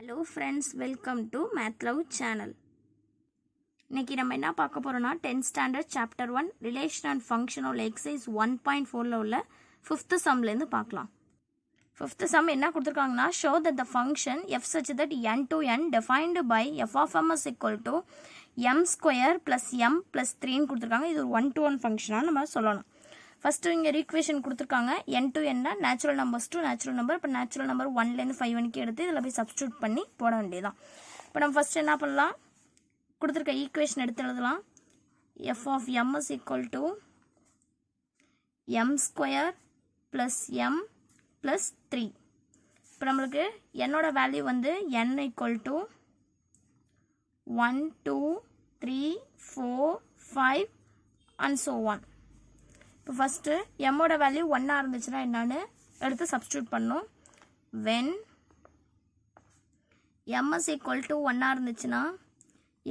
Hello friends, welcome to Math Love channel. இன்னைக்கு நம்ம என்ன பார்க்க போறோம்னா 10th standard chapter 1 relation and function உள்ள exercise 1.4 ல உள்ள 5th sumல இருந்து பார்க்கலாம். 5th sum என்ன கொடுத்திருக்காங்கன்னா show that the function f such that n to n defined by f of m is equal to m square plus m plus 3 ன்னு கொடுத்திருக்காங்க. இது ஒரு 1 to 1 ஃபங்க்ஷனா நம்ம சொல்லணும். ஃபர்ஸ்ட் இங்க ஈக்குவேஷன் கொடுத்திருக்காங்க n to n natural numbers to natural number. இப்போ natural number 1 ல இருந்து 5 வரைக்கும் எடுத்து இதில் போய் சப்ஸ்டிட்யூட் பண்ணி போட வேண்டியதான். இப்போ நம்ம ஃபர்ஸ்ட் என்ன பண்ணலாம், கொடுத்திருக்க ஈக்குவேஷன் எடுத்து எழுதலாம். f of m is equal to m square plus m plus 3. இப்போ நம்மளுக்கு என்னோட வேல்யூ வந்து n equal to 1 2 3 4 5 and so on. இப்போ ஃபஸ்ட்டு எம்மோட வேல்யூ 1 இருந்துச்சுன்னா என்னன்னு எடுத்து சப்ஸ்டியூட் பண்ணோம். when m is equal to 1 இருந்துச்சுன்னா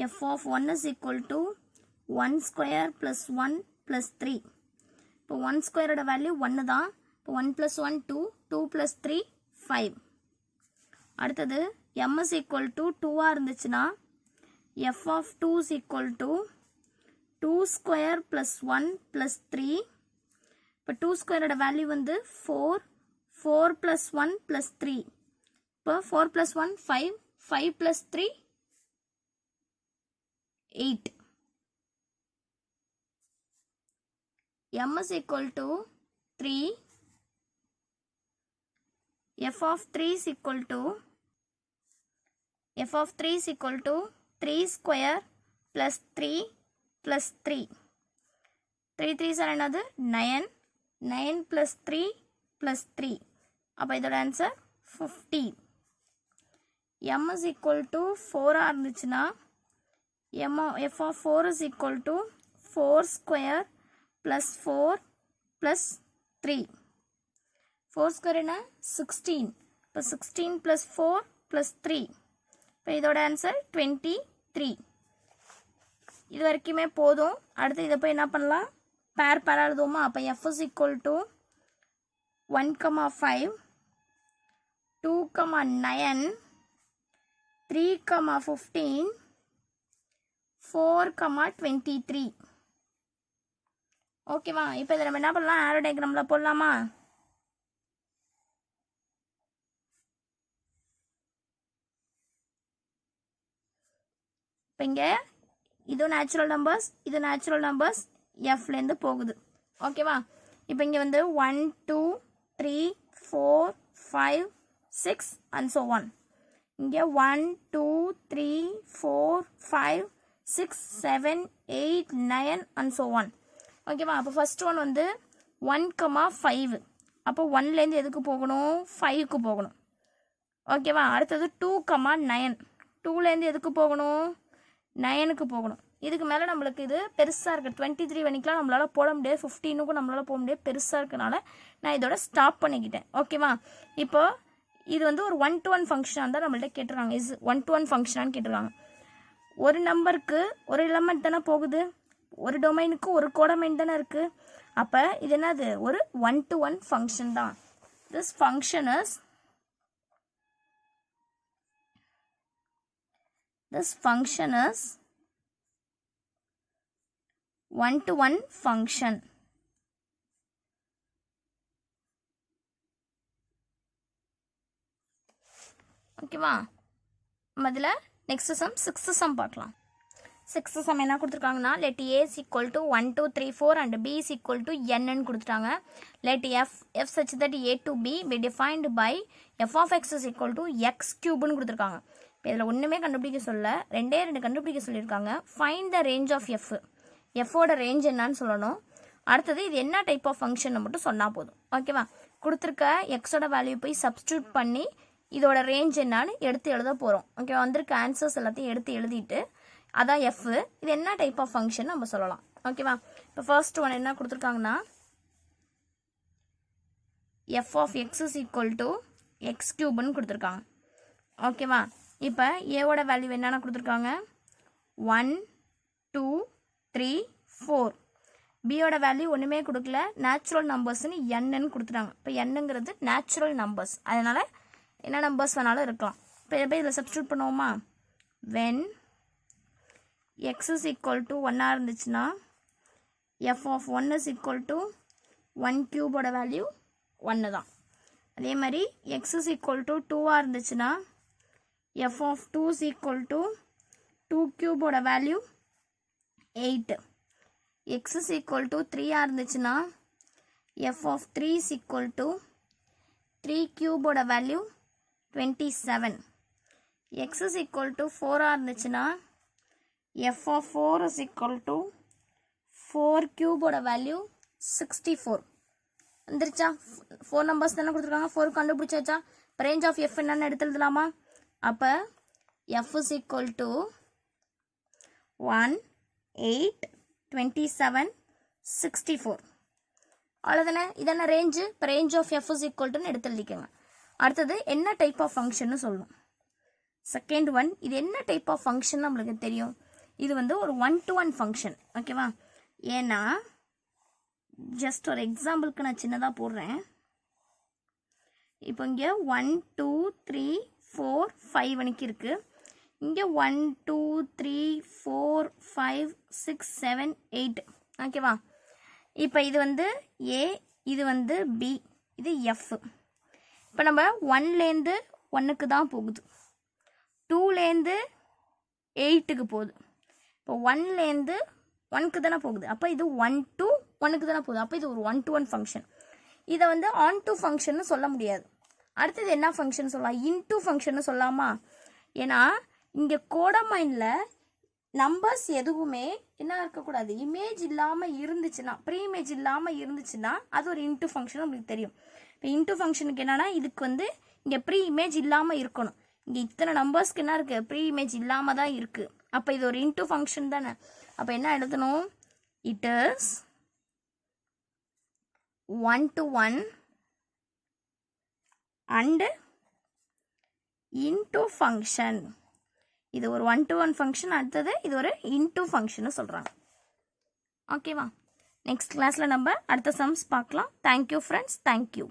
f of 1 is equal to 1 square plus 1 plus 3. இப்போ 1 ஸ்கொயரோட வேல்யூ 1 தான். இப்போ 1 plus 1 2, 2 plus 3 5. அடுத்தது m is equal to 2 இருந்துச்சுன்னா f of 2 is equal to 2 square plus 1 plus 3. இப்போ 2 ஸ்கொயரோட வேல்யூ வந்து 4, 4 plus 1 plus 3. இப்போ 4 plus 1 5, 5 plus 3 8. m is equal to 3. f of 3 is equal to 3 square plus 3 plus 3. 3 3s are another 9. 9 plus 3 plus 3. அப்போ இதோட answer 50. m is equal to 4 இருந்துச்சுன்னா f of 4 is equal to 4 square plus 4 plus 3. 4 square என்ன 16. இப்போ 16 plus 4 plus 3. இப்போ இதோட answer 23. இது வரைக்குமே போதும். அடுத்து இதை போய் என்ன பண்ணலாம், பேர் எழுதுவோமா. அப்போ f is equal to 1, 5, 2, 9, 3, 15, 4, 23. ஓகேவா. இப்போ இதை நம்ம என்ன பண்ணலாம், ஆரோ டயக்ராமில் போடலாமா. இப்போ இங்கே இது நேச்சுரல் நம்பர்ஸ், இது நேச்சுரல் நம்பர்ஸ் எஃப்லேருந்து போகுது. ஓகேவா. இப்போ இங்கே வந்து 1 2 3 4 5 6 and so on. இங்கே 1 2 3 4 5 6 7 8 9 and so on. ஓகேவா. அப்போ ஃபர்ஸ்ட் ஒன் வந்து 1, 5. அப்போ 1லேருந்து எதுக்கு போகணும், 5க்கு போகணும். ஓகேவா. அடுத்தது 2, 9. 2லேருந்து எதுக்கு போகணும், 9க்கு போகணும். இதுக்கு மேலே நம்மளுக்கு இது பெருசாக இருக்குது. 23 வரைக்கும்லாம் நம்மளால் போட முடியாது. 15க்கும் நம்மளால் போக முடியாது, பெருசாக இருக்கனால நான் இதோட ஸ்டாப் பண்ணிக்கிட்டேன். ஓகேவா. இப்போ இது வந்து ஒரு 1 to 1 ஃபங்க்ஷனாக தான் நம்மள்ட்ட கேட்டிருக்காங்க. இஸ் 1 to 1 ஃபங்க்ஷனான்னு கேட்டிருக்காங்க. ஒரு நம்பருக்கு ஒரு எலமெண்ட் தானே போகுது, ஒரு டொமைனுக்கு ஒரு கோடமைன் தானே இருக்குது. அப்போ இது என்னது, ஒரு 1 to 1 ஃபங்க்ஷன் தான். This function is 1 to 1 function. ஓகேவா. அதில் நெக்ஸ்ட் சம் 6th சம் பார்க்கலாம். 6th சம் என்ன கொடுத்துருக்காங்கன்னா, let a is equal to 1 2 3 4 and b is equal to n ன்னு கொடுத்துட்டாங்க. let f such that a to b be defined by f of x is equal to x cube ன்னு கொடுத்துருக்காங்க. இப்போ இதில் ஒன்றுமே கண்டுபிடிக்க சொல்ல, 2 கண்டுபிடிக்க சொல்லியிருக்காங்க. find the range of f. எஃபோட ரேஞ்ச் என்னன்னு சொல்லணும். அடுத்தது இது என்ன டைப் ஆஃப் ஃபங்க்ஷன் மட்டும் சொன்னால் போதும். ஓகேவா. கொடுத்துருக்க எக்ஸோட வேல்யூ போய் சப்ஸ்டியூட் பண்ணி இதோட ரேஞ்ச் என்னான்னு எடுத்து எழுத போகிறோம். ஓகேவா. வந்திருக்க ஆன்சர்ஸ் எல்லாத்தையும் எடுத்து எழுதிட்டு அதான் எஃப், இது என்ன டைப் ஆஃப் ஃபங்க்ஷன் நம்ம சொல்லலாம். ஓகேவா. இப்போ ஃபர்ஸ்ட் ஒன் என்ன கொடுத்துருக்காங்கன்னா, F of X is equal to X கியூப்னு கொடுத்துருக்காங்க. ஓகேவா. இப்போ ஏவோட வேல்யூ என்னென்ன கொடுத்துருக்காங்க, 1 2 3 4. பியோட வேல்யூ ஒன்றுமே கொடுக்கல, நேச்சுரல் நம்பர்ஸ்னு என்னன்னு கொடுத்துட்டாங்க. இப்போ என்னங்கிறது நேச்சுரல் நம்பர்ஸ், அதனால் என்ன நம்பர்ஸ் வேணாலும் இருக்கலாம். இப்போ இதில் சப்ஸ்டியூட் பண்ணுவோமா? when x is equal to 1 இருந்துச்சுன்னா f of 1 is equal to 1 cube value 1 தான். அதே மாதிரி x is equal to 2 இருந்துச்சுன்னா f of 2 is equal to 2 cube value 8. x is equal to 3 இருந்துச்சுன்னா f of 3 is equal to 3 cube value 27. x is equal to 4 இருந்துச்சுன்னா f of 4 is equal to 4 cube value 64. வந்துருச்சா? 4 numbers தானே கொடுத்துருக்காங்க, 4 கண்டுபிடிச்சாச்சா? இப்போ range of F என்னன்னு எடுத்து எழுதலாமா? அப்போ எஃப் இஸ் ஈக்குவல் டு 1, 8, 27, 64. அவ்வளோதானே? இதான ரேஞ்சு. இப்போ range of F is equal டுன்னு எடுத்து எழுதிக்கோங்க. அடுத்தது என்ன டைப் ஆஃப் ஃபங்க்ஷன்னு சொல்லணும். செகண்ட் ஒன், இது என்ன டைப் ஆஃப் ஃபங்க்ஷன் நம்மளுக்கு தெரியும். இது வந்து ஒரு 1-to-1 ஃபங்க்ஷன். ஓகேவா? ஏன்னா ஜஸ்ட் ஒரு எக்ஸாம்பிளுக்கு நான் சின்னதாக போடுறேன். இப்போ இங்கே 1, 2, 3, 4, 5 வரைக்கும் இருக்குது. இங்கே 1, 2, 3, 4, 5, 6, 7, 8. ஓகேவா? இப்போ இது வந்து ஏ, இது வந்து பி, இது எஃப். இப்போ நம்ம 1லேருந்து 1க்கு தான் போகுது, 2லேருந்து 8க்கு போகுது. இப்போ 1லேருந்து 1க்கு தானே போகுது. அப்போ இது 1 to 1க்கு தானே போகுது. அப்போ இது ஒரு 1-to-1 ஃபங்க்ஷன். இதை வந்து ஆன் டு ஃபங்க்ஷன்னு சொல்ல முடியாது. அடுத்தது என்ன ஃபங்க்ஷன் சொல்லலாம்? இன்டூ ஃபங்க்ஷன்னு சொல்லலாமா? ஏன்னா இங்கே கோடமைனில் நம்பர்ஸ் எதுவுமே என்ன இருக்கக்கூடாது, இமேஜ் இல்லாமல் இருந்துச்சுன்னா, ப்ரீ இமேஜ் இல்லாமல் இருந்துச்சுன்னா அது ஒரு இன்டூ ஃபங்க்ஷன் உங்களுக்கு தெரியும். இப்போ இன்டூ ஃபங்க்ஷனுக்கு என்னன்னா இதுக்கு வந்து இங்கே ப்ரீ இமேஜ் இல்லாமல் இருக்கணும். இங்கே இத்தனை நம்பர்ஸ்க்கு என்ன இருக்குது, ப்ரீ இமேஜ் இல்லாமல் தான் இருக்குது. அப்போ இது ஒரு இன்டூ ஃபங்க்ஷன் தானே. அப்போ என்ன எழுதணும்? It is 1-to-1 and into function. இது ஒரு 1-to-1 ஃபங்க்ஷன். அடுத்தது இது ஒரு இன்டூ ஃபங்க்ஷன் சொல்கிறாங்க. ஓகேவா? நெக்ஸ்ட் கிளாஸில் நம்ம அடுத்த சம்ஸ் பார்க்கலாம். Thank you friends, thank you.